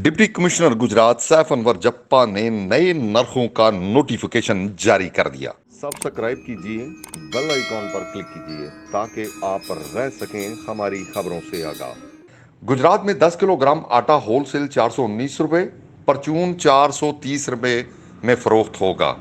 Deputy commissioner Gujarat Saif Anwar जप्पा ने नए नरखों का नोटिफिकेशन जारी कर दिया। सब्सक्राइब कीजिए, बेल आइकॉन पर क्लिक कीजिए ताकि आप रह सकें हमारी खबरों से आगाह। गुजरात में 10 किलोग्राम आटा होलसेल 419 रुपए, परचून 430 रुपए में फरोख्त होगा।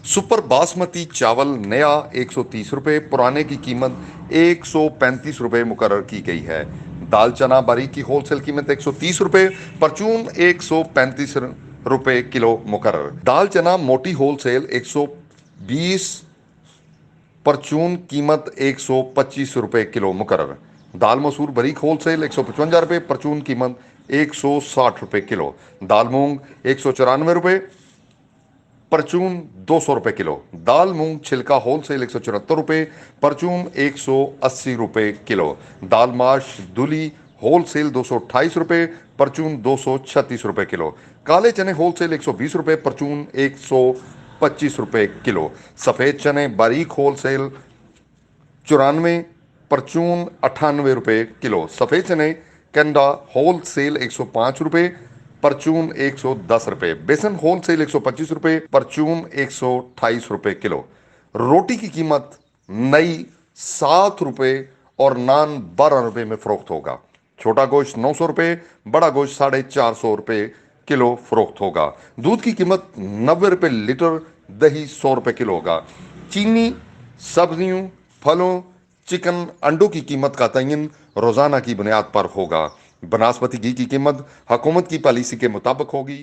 सुपर बासमती चावल नया 130 रुपए, पुराने की कीमत 135 रुपए मुकर्रर की गई है। दाल चना बारीक की होलसेल कीमत 130 रुपए, परचून 135 रुपए किलो मुकर्रर। दाल चना मोटी होलसेल 120, परचून कीमत 125 रुपए किलो मुकर्रर। दाल मसूर बारीक होलसेल 155 रुपए, परचून कीमत 160 रुपए किलो। दाल मूंग 194 रुपए, परचून 200 रुपए किलो। दाल मूंग छिलका होलसेल 174 रुपए, परचून 180 रुपए किलो। दाल माश धुली होलसेल 228 रुपए, परचून 236 रुपए किलो। काले चने होलसेल 120 रुपए, परचून 125 रुपए किलो। सफेद चने बारीक होलसेल 94, परचून 98 रुपए किलो। सफेद चने कंडा होलसेल 105 रुपए, परचून 110 रुपए। बेसन होलसेल 125 रुपए, परचून 128 रुपए किलो। रोटी की कीमत नई 7 रुपए और नान 12 रुपए में फरोख्त होगा। छोटा गोश्त 900 रुपए, बड़ा गोश्त 450 रुपए किलो फरोख्त होगा। दूध की कीमत 90 रुपए लीटर, दही 100 रुपए किलो होगा। चीनी, सब्जियों, फलों, चिकन, अंडों की कीमत का तयन रोजाना की बुनियाद पर होगा। बनास्पति घी की कीमत हुकूमत की पॉलिसी के मुताबिक होगी।